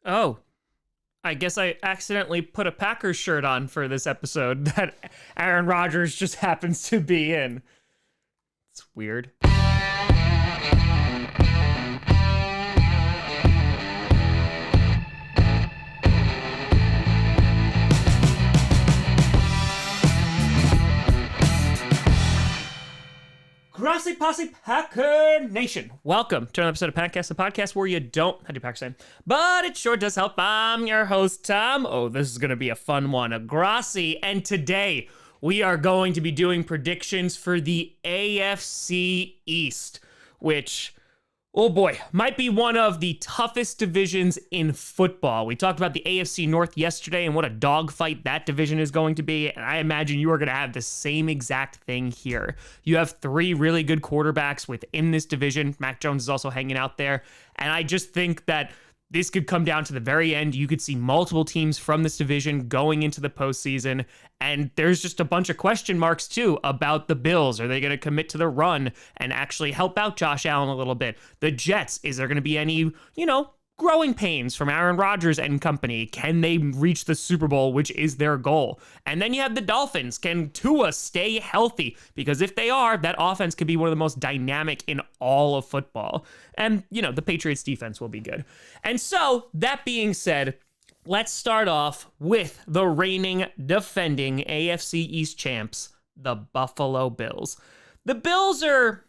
Oh, I guess I accidentally put a Packers shirt on for this episode that Aaron Rodgers just happens to be in. It's weird. Grossi Posse Packer Nation. Welcome to another episode of Packcast, the podcast where you don't have to Packers fan, but it sure does help. I'm your host, Tom. Oh, this is going to be a fun one. A Grossi, and today we are going to be doing predictions for the AFC East, which, oh boy, might be one of the toughest divisions in football. We talked about the AFC North yesterday and what a dogfight that division is going to be, and I imagine you are going to have the same exact thing here. You have three really good quarterbacks within this division. Mac Jones is also hanging out there, and I just think that this could come down to the very end. You could see multiple teams from this division going into the postseason, and there's just a bunch of question marks, too, about the Bills. Are they going to commit to the run and actually help out Josh Allen a little bit? The Jets, is there going to be any, growing pains from Aaron Rodgers and company? Can they reach the Super Bowl, which is their goal? And then you have the Dolphins. Can Tua stay healthy? Because if they are, that offense could be one of the most dynamic in all of football. And, the Patriots defense will be good. And so, that being said, let's start off with the reigning, defending AFC East champs, the Buffalo Bills. The Bills are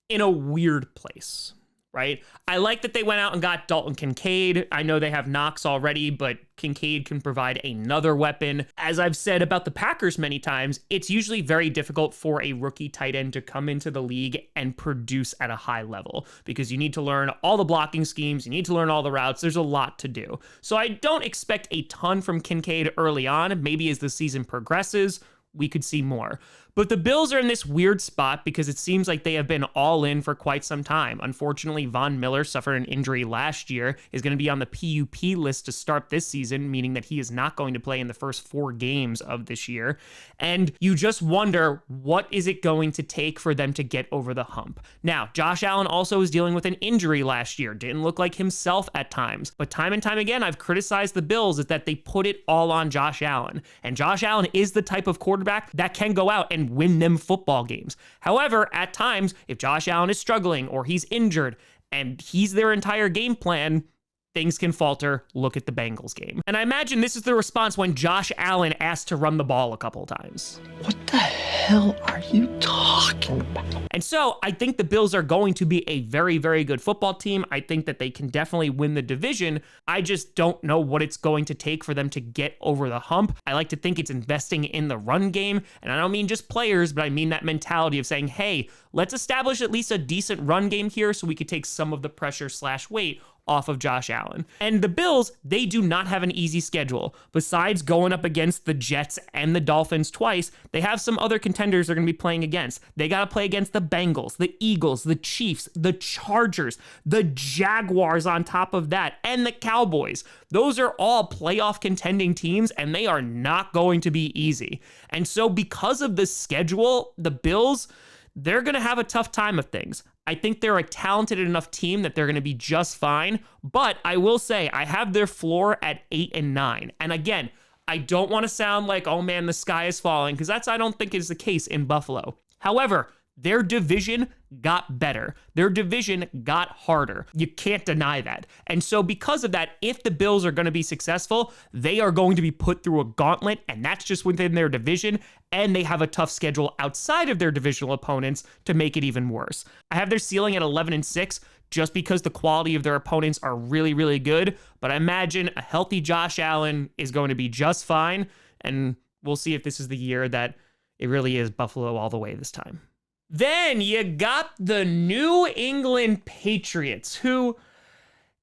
in a weird place, right? I like that they went out and got Dalton Kincaid. I know they have Knox already, but Kincaid can provide another weapon. As I've said about the Packers many times, it's usually very difficult for a rookie tight end to come into the league and produce at a high level because you need to learn all the blocking schemes, you need to learn all the routes. There's a lot to do. So I don't expect a ton from Kincaid early on. Maybe as the season progresses, we could see more. But the Bills are in this weird spot because it seems like they have been all in for quite some time. Unfortunately, Von Miller suffered an injury last year, is going to be on the PUP list to start this season, meaning that he is not going to play in the first 4 games of this year. And you just wonder, what is it going to take for them to get over the hump? Now, Josh Allen also is dealing with an injury last year. Didn't look like himself at times. But time and time again, I've criticized the Bills is that they put it all on Josh Allen. And Josh Allen is the type of quarterback that can go out and win them football games. However, at times, if Josh Allen is struggling or he's injured and he's their entire game plan, things can falter. Look at the Bengals game. And I imagine this is the response when Josh Allen asked to run the ball a couple of times. What the hell are you talking about? And so I think the Bills are going to be a very, very good football team. I think that they can definitely win the division. I just don't know what it's going to take for them to get over the hump. I like to think it's investing in the run game. And I don't mean just players, but I mean that mentality of saying, hey, let's establish at least a decent run game here so we could take some of the pressure / weight off of Josh Allen. And the Bills, they do not have an easy schedule. Besides going up against the Jets and the Dolphins twice, they have some other contenders they're going to be playing against. They got to play against the Bengals, the Eagles, the Chiefs, the Chargers, the Jaguars on top of that, and the Cowboys. Those are all playoff contending teams, and they are not going to be easy. And so because of the schedule, the Bills, they're going to have a tough time of things. I think they're a talented enough team that they're going to be just fine. But I will say, I have their floor at 8-9. And again, I don't want to sound like, oh man, the sky is falling, because I don't think is the case in Buffalo. However, their division got better. Their division got harder. You can't deny that. And so because of that, if the Bills are going to be successful, they are going to be put through a gauntlet, and that's just within their division, and they have a tough schedule outside of their divisional opponents to make it even worse. I have their ceiling at 11-6 just because the quality of their opponents are really, really good, but I imagine a healthy Josh Allen is going to be just fine, and we'll see if this is the year that it really is Buffalo all the way this time. Then you got the New England Patriots, who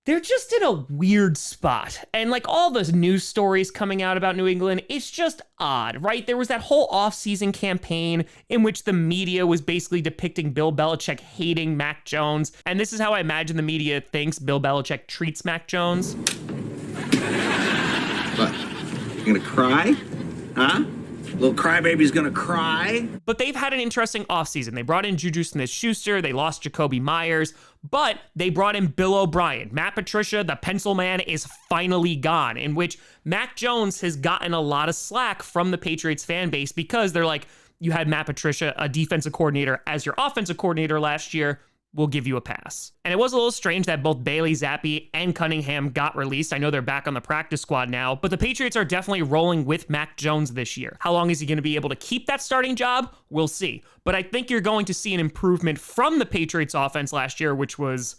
they're just in a weird spot. And like all those news stories coming out about New England, it's just odd, right? There was that whole offseason campaign in which the media was basically depicting Bill Belichick hating Mac Jones. And this is how I imagine the media thinks Bill Belichick treats Mac Jones. What? You gonna cry? Huh? Little crybaby's gonna cry. But they've had an interesting offseason. They brought in Juju Smith-Schuster, they lost Jacoby Myers, but they brought in Bill O'Brien. Matt Patricia, the pencil man, is finally gone, in which Mac Jones has gotten a lot of slack from the Patriots fan base because they're like, you had Matt Patricia, a defensive coordinator, as your offensive coordinator last year. We'll give you a pass. And it was a little strange that both Bailey Zappi and Cunningham got released. I know they're back on the practice squad now, but the Patriots are definitely rolling with Mac Jones this year. How long is he going to be able to keep that starting job? We'll see. But I think you're going to see an improvement from the Patriots offense last year, which was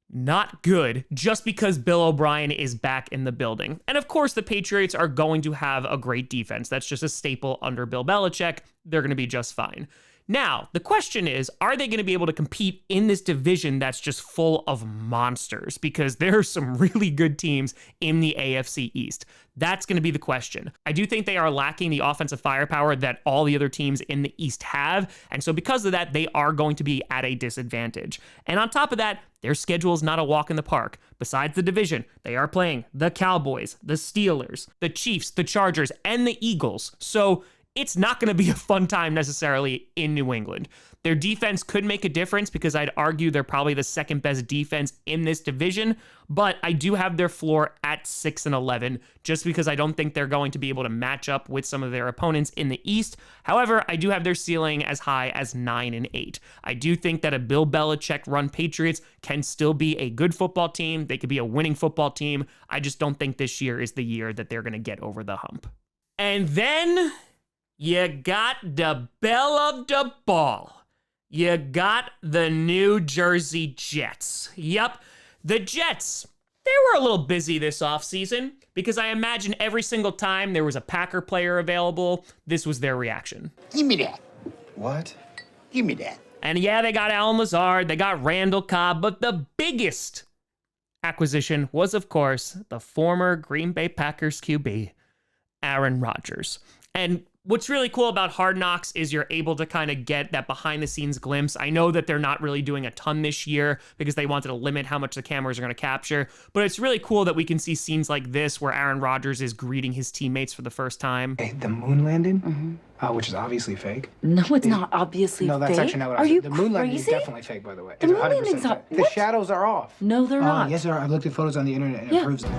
not good, just because Bill O'Brien is back in the building. And of course, the Patriots are going to have a great defense. That's just a staple under Bill Belichick. They're going to be just fine. Now, the question is, are they going to be able to compete in this division that's just full of monsters? Because there are some really good teams in the AFC East. That's going to be the question. I do think they are lacking the offensive firepower that all the other teams in the East have. And so because of that, they are going to be at a disadvantage. And on top of that, their schedule is not a walk in the park. Besides the division, they are playing the Cowboys, the Steelers, the Chiefs, the Chargers, and the Eagles. So it's not going to be a fun time necessarily in New England. Their defense could make a difference because I'd argue they're probably the second best defense in this division, but I do have their floor at 6-11 just because I don't think they're going to be able to match up with some of their opponents in the East. However, I do have their ceiling as high as 9-8. I do think that a Bill Belichick run Patriots can still be a good football team. They could be a winning football team. I just don't think this year is the year that they're going to get over the hump. And then you got the belle of the ball. You got the New Jersey Jets. Yep, the Jets. They were a little busy this offseason because I imagine every single time there was a Packer player available, this was their reaction. Give me that. What? Give me that. And yeah, they got Alan Lazard, they got Randall Cobb, but the biggest acquisition was, of course, the former Green Bay Packers QB, Aaron Rodgers. And what's really cool about Hard Knocks is you're able to kind of get that behind the scenes glimpse. I know that they're not really doing a ton this year because they wanted to limit how much the cameras are going to capture, but it's really cool that we can see scenes like this where Aaron Rodgers is greeting his teammates for the first time. Hey, the moon landing, which is obviously fake. No, it's not obviously fake. No, that's actually not what I Are said. you The moon landing is crazy? definitely fake, by the way. The It's moon 100% landing's fake. not- The what? shadows are off. No, they're not. Yes, sir. I've looked at photos on the internet and it proves it.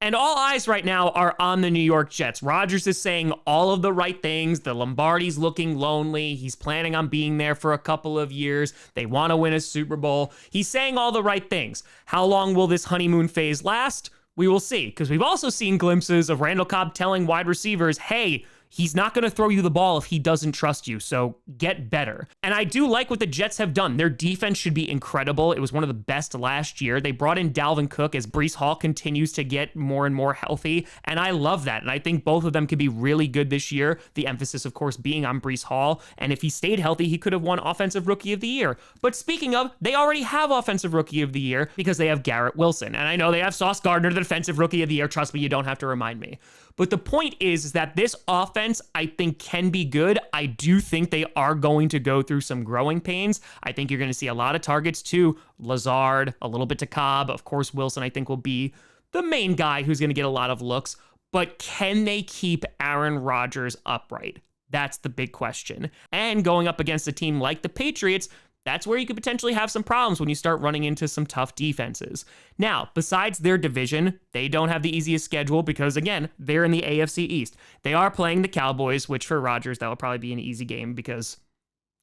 And all eyes right now are on the New York Jets. Rodgers is saying all of the right things. The Lombardi's looking lonely. He's planning on being there for a couple of years. They want to win a Super Bowl. He's saying all the right things. How long will this honeymoon phase last? We will see, because we've also seen glimpses of Randall Cobb telling wide receivers, hey, he's not going to throw you the ball if he doesn't trust you, so get better. And I do like what the Jets have done. Their defense should be incredible. It was one of the best last year. They brought in Dalvin Cook as Breece Hall continues to get more and more healthy, and I love that. And I think both of them could be really good this year. The emphasis, of course, being on Breece Hall, and if he stayed healthy, he could have won Offensive Rookie of the Year. But speaking of, they already have Offensive Rookie of the Year because they have Garrett Wilson. And I know they have Sauce Gardner, the Defensive Rookie of the Year. Trust me, you don't have to remind me. But the point is that this offense, I think, can be good. I do think they are going to go through some growing pains. I think you're going to see a lot of targets to Lazard, a little bit to Cobb. Of course, Wilson, I think, will be the main guy who's going to get a lot of looks. But can they keep Aaron Rodgers upright? That's the big question. And going up against a team like the Patriots, that's where you could potentially have some problems when you start running into some tough defenses. Now, besides their division, they don't have the easiest schedule because, again, they're in the AFC East. They are playing the Cowboys, which for Rodgers, that will probably be an easy game because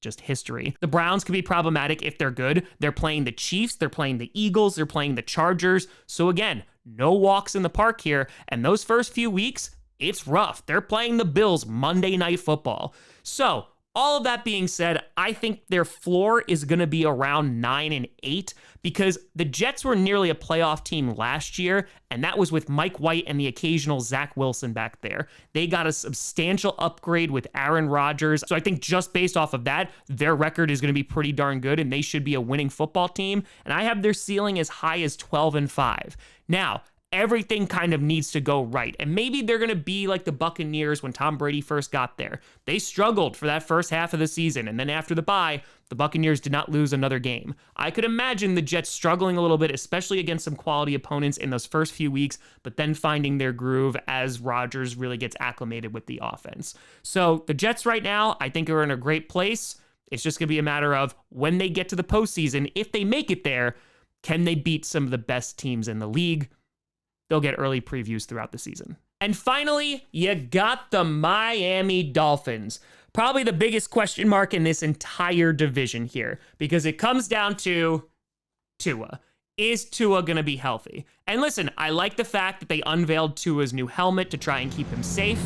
just history. The Browns could be problematic if they're good. They're playing the Chiefs, they're playing the Eagles, they're playing the Chargers. So again, no walks in the park here. And those first few weeks, it's rough. They're playing the Bills Monday Night Football. So all of that being said, I think their floor is going to be around 9-8 because the Jets were nearly a playoff team last year, and that was with Mike White and the occasional Zach Wilson back there. They got a substantial upgrade with Aaron Rodgers. So I think just based off of that, their record is going to be pretty darn good, and they should be a winning football team. And I have their ceiling as high as 12-5. Now, everything kind of needs to go right. And maybe they're going to be like the Buccaneers when Tom Brady first got there. They struggled for that first half of the season, and then after the bye, the Buccaneers did not lose another game. I could imagine the Jets struggling a little bit, especially against some quality opponents in those first few weeks, but then finding their groove as Rodgers really gets acclimated with the offense. So the Jets right now, I think, are in a great place. It's just going to be a matter of when they get to the postseason, if they make it there, can they beat some of the best teams in the league? They'll get early previews throughout the season. And finally, you got the Miami Dolphins. Probably the biggest question mark in this entire division here, because it comes down to Tua. Is Tua going to be healthy? And listen, I like the fact that they unveiled Tua's new helmet to try and keep him safe.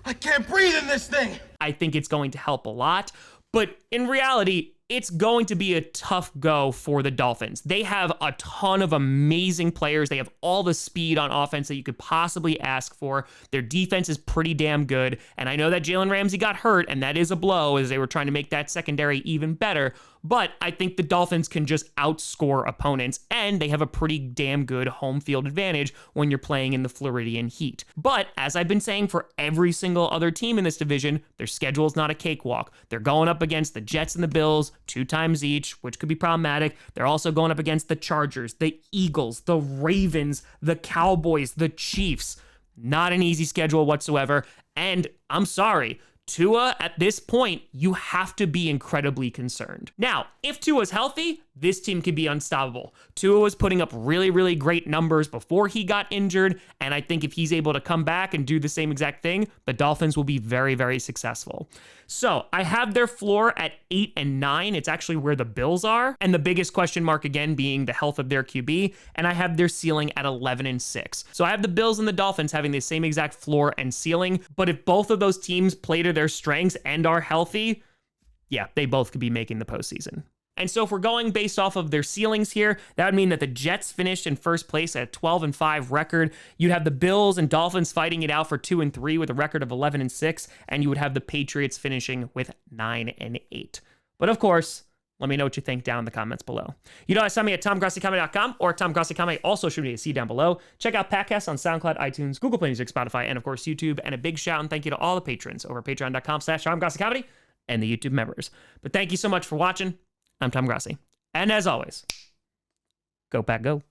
I can't breathe in this thing. I think it's going to help a lot. But in reality, it's going to be a tough go for the Dolphins. They have a ton of amazing players. They have all the speed on offense that you could possibly ask for. Their defense is pretty damn good. And I know that Jalen Ramsey got hurt, and that is a blow as they were trying to make that secondary even better. But I think the Dolphins can just outscore opponents, and they have a pretty damn good home field advantage when you're playing in the Floridian heat. But as I've been saying for every single other team in this division, their schedule is not a cakewalk. They're going up against the Jets and the Bills 2 times each, which could be problematic. They're also going up against the Chargers, the Eagles, the Ravens, the Cowboys, the Chiefs. Not an easy schedule whatsoever. And I'm sorry, Tua, at this point, you have to be incredibly concerned. Now, if Tua's healthy, this team can be unstoppable. Tua was putting up really, really great numbers before he got injured, and I think if he's able to come back and do the same exact thing, the Dolphins will be very, very successful. So I have their floor at 8 and 9. It's actually where the Bills are, and the biggest question mark again being the health of their QB, and I have their ceiling at 11 and 6. So I have the Bills and the Dolphins having the same exact floor and ceiling, but if both of those teams play to their strengths and are healthy, yeah, they both could be making the postseason. And so if we're going based off of their ceilings here, that would mean that the Jets finished in first place at a 12 and 5 record. You'd have the Bills and Dolphins fighting it out for 2 and 3 with a record of 11 and 6, and you would have the Patriots finishing with 9 and 8. But of course, let me know what you think down in the comments below. You know, send me at TomGrossiComedy.com or TomGrossiComedy. Also, shoot me a C down below. Check out podcasts on SoundCloud, iTunes, Google Play Music, Spotify, and of course, YouTube. And a big shout and thank you to all the patrons over at patreon.com/TomGrossiComedy and the YouTube members. But thank you so much for watching. I'm Tom Grossi. And as always, go Pack Go.